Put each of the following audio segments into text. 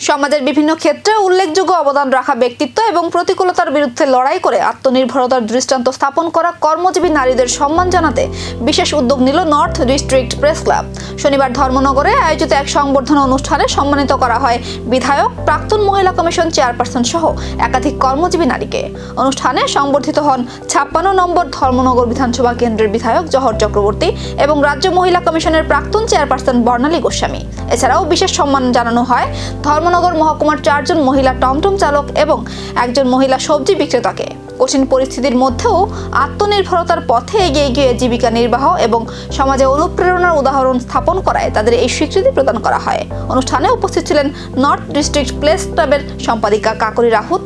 সমাজের বিভিন্ন ক্ষেত্রে উল্লেখযোগ্য অবদান রাখা ব্যক্তিত্ব এবং প্রতিকূলতার বিরুদ্ধে লড়াই করে আত্মনির্ভরতার দৃষ্টান্ত স্থাপন করা কর্মজীবী নারীদের সম্মান জানাতে বিশেষ উদ্যোগ নিল নর্থ ডিস্ট্রিক্ট প্রেস ক্লাব। শনিবার ধর্মনগরে আয়োজিত এক সংবর্ধনা অনুষ্ঠানে সম্মানিত করা হয় বিধায়ক, প্রাক্তন মহিলা কমিশন চেয়ারপারসন সহ একাধিক কর্মজীবী নারীকে। অনুষ্ঠানে সংবর্ধিত হন 56 নম্বর ধর্মনগর বিধানসভা কেন্দ্রের বিধায়ক জহর চক্রবর্তী এবং রাজ্য মহিলা কমিশনের প্রাক্তন চেয়ারপারসন বর্ণালী গোস্বামী। এছাড়াও বিশেষ সম্মান জানানো হয় ধর্মনগর মহকুমার 4 জন মহিলা টমটম চালক এবং একজন মহিলা সবজি বিক্রেতাকে। কঠিন পরিস্থিতির মধ্যেও আত্মনির্ভরতার পথে এগিয়ে গিয়ে জীবিকা নির্বাহ এবং সমাজে অনুপ্রেরণার উদাহরণ স্থাপন করায় তাদের এই স্বীকৃতি প্রদান করা হয়। অনুষ্ঠানে উপস্থিত ছিলেন নর্থ ডিস্ট্রিক্ট প্রেস ক্লাবের সম্পাদিকা কাকলি রাহুত,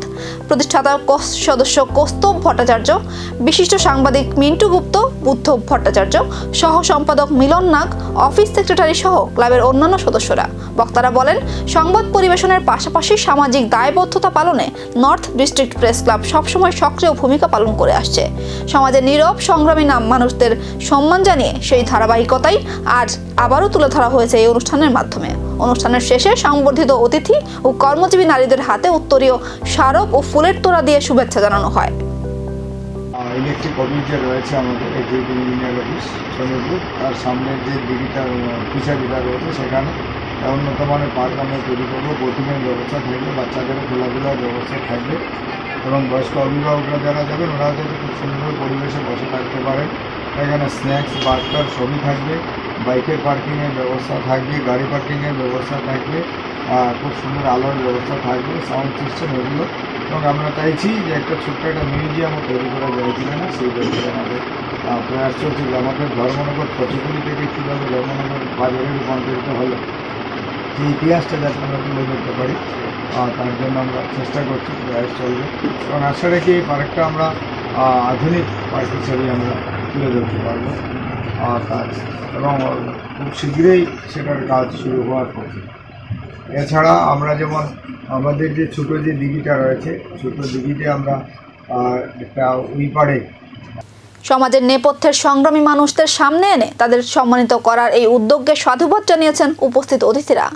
প্রতিষ্ঠাতা সদস্য কৌস্তব ভট্টাচার্য, বিশিষ্ট সাংবাদিক মিন্টু গুপ্ত, বুদ্ধ ভট্টাচার্য, সহ সম্পাদক মিলন নাগ, অফিস সেক্রেটারি সহ ক্লাবের অন্যান্য সদস্যরা। বক্তারা বলেন, সংবাদ পরিবেশনের পাশাপাশি সামাজিক দায়বদ্ধতা পালনে নর্থ ডিস্ট্রিক্ট প্রেস ক্লাব সবসময় সক্রিয় ভূমিকা পালন করে আসছে। সমাজের নীরব সংগ্রামী মানুষদের সম্মান জানিয়ে সেই ধারাবাহিকতাই আজ আবারও তুলে ধরা হয়েছে এই অনুষ্ঠানের মাধ্যমে। অনুষ্ঠানের শেষে সংবর্ধিত অতিথি ও কর্মজীবী নারীদের হাতে উত্তরীয় স্মারক ও ফুলের তোড়া দিয়ে শুভেচ্ছা জানানো হয়। ইলেকট্রিক অফিস যে রয়েছে আমাদের এক্সিকিউটিভ ইঞ্জিনিয়ার অফিস শনিপুর, তার সামনে যে ডিজিটাল ফিচারিটা রয়েছে সেখানে উন্নত মানের পার্ক আমরা তৈরি করবো। বোটিংয়ের ব্যবস্থা থাকবে, বাচ্চাদেরও খেলাধুলার ব্যবস্থা থাকবে এবং বয়স্ক অভিভাবকরা যারা যাবেন ওরাও যাতে খুব সুন্দর পরিবেশে বসে থাকতে পারেন। এখানে স্ন্যাক্স, বার্গার সবই থাকবে, বাইকের পার্কিংয়ের ব্যবস্থা থাকবে, গাড়ি পার্কিংয়ের ব্যবস্থা থাকবে, খুব সুন্দর আলোর ব্যবস্থা থাকবে, সাউন্ড সিস্টেম এগুলো। এবং আমরা চাইছি যে একটা ছোট্ট একটা মিউজিয়ামও তৈরি করা যাইছিল না, সেই ব্যাপারে আমাদের প্রয়াস চলছিল। আমাদের ধর্মনগর কচিগুলি থেকে কীভাবে ধর্মনগর বাজারে রূপান্তরিত হলো সেই ইতিহাসটা যাতে আমরা তুলে ধরতে পারি, তার জন্য আমরা চেষ্টা করছি, প্রয়াস চলবে। এবং আশা রাখি এই পার্কটা আমরা আধুনিক পার্ক হিসেবে আমরা তুলে ধরতে পারবো কাজ, এবং খুব শীঘ্রই সেটার কাজ শুরু হওয়ার পথে। এছাড়া আমরা যেমন আমাদের যে ছোটো যে দিঘিটা রয়েছে, ছোটো দিঘিতে আমরা একটা ওই পাড়ে সমাজের নেপথ্যের সংগ্রামী মানুষদের সামনে এনে তাদের সম্মানিত করার এই উদ্যোগকে সাধুবাদ জানিয়েছেন উপস্থিত অতিথিরা।